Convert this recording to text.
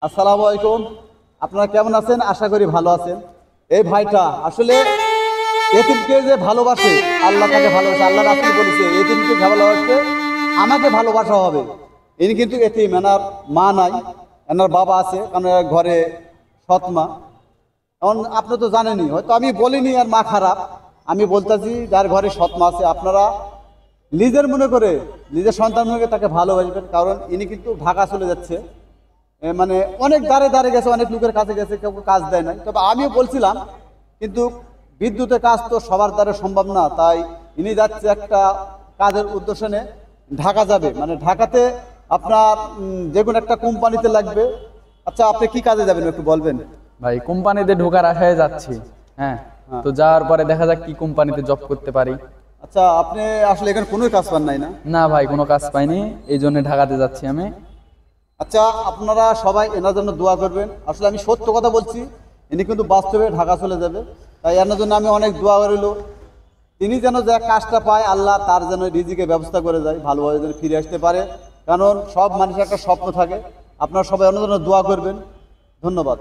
আসসালামু আলাইকুম। আপনারা কেমন আছেন? আশা করি ভালো আছেন। এই ভাইটা আসলে এতিমকে যে ভালোবাসে, আল্লাহ তাকে ভালোবাসে, আল্লাহ রাসূল বলেছে এতিমকে ভালোবাসতে আমাকে ভালোবাসা হবে। ইনি কিন্তু এতিম, এনার মা নাই, এনার বাবা আছে, কারণ এর ঘরে সৎ মা। এখন আপনি তো জানেনই, হয়তো আমি বলিনি আর মা খারাপ, আমি বলতেছি যার ঘরে সৎ মা আছে আপনারা নিজের মনে করে, নিজের সন্তান মনে করে তাকে ভালোবাসবেন। কারণ ইনি কিন্তু ঢাকা চলে যাচ্ছে, মানে অনেক দাঁড়ে দাঁড়ে গেছে, অনেক লোকের কাছে গেছে, কেউ কাজ দেয় নাই। তবে আমিও বলছিলাম, কিন্তু বিদ্যুতের কাজ তো সবার দ্বারা সম্ভব না, তাই ইনি যাচ্ছে একটা কাজের উদ্দেশ্য নিয়ে ঢাকা যাবে, মানে ঢাকাতে আপনার যে কোনো একটা কোম্পানিতে লাগবে। আচ্ছা, আপনি কি কাজে যাবেন একটু বলবেন? ভাই কোম্পানিতে ঢোকার আশায় যাচ্ছি। হ্যাঁ, হ্যাঁ। তো যাওয়ার পরে দেখা যাক কি কোম্পানিতে জব করতে পারি। আচ্ছা, আপনি আসলে এখানে কোনো কাজ পান নাই না? না ভাই, কোনো কাজ পাইনি, এই জন্য ঢাকাতে যাচ্ছি আমি। আচ্ছা, আপনারা সবাই এনার জন্য দোয়া করবেন। আসলে আমি সত্য কথা বলছি, ইনি কিন্তু বাস্তবে ঢাকা চলে যাবে, তাই এনার জন্য আমি অনেক দোয়া করিল। তিনি যেন যে কাজটা পায়, আল্লাহ তার যেন রিজিকের ব্যবস্থা করে যায়, ভালোভাবে যেন ফিরে আসতে পারে। কারণ সব মানুষের একটা স্বপ্ন থাকে। আপনারা সবাই ওনার জন্য দোয়া করবেন। ধন্যবাদ।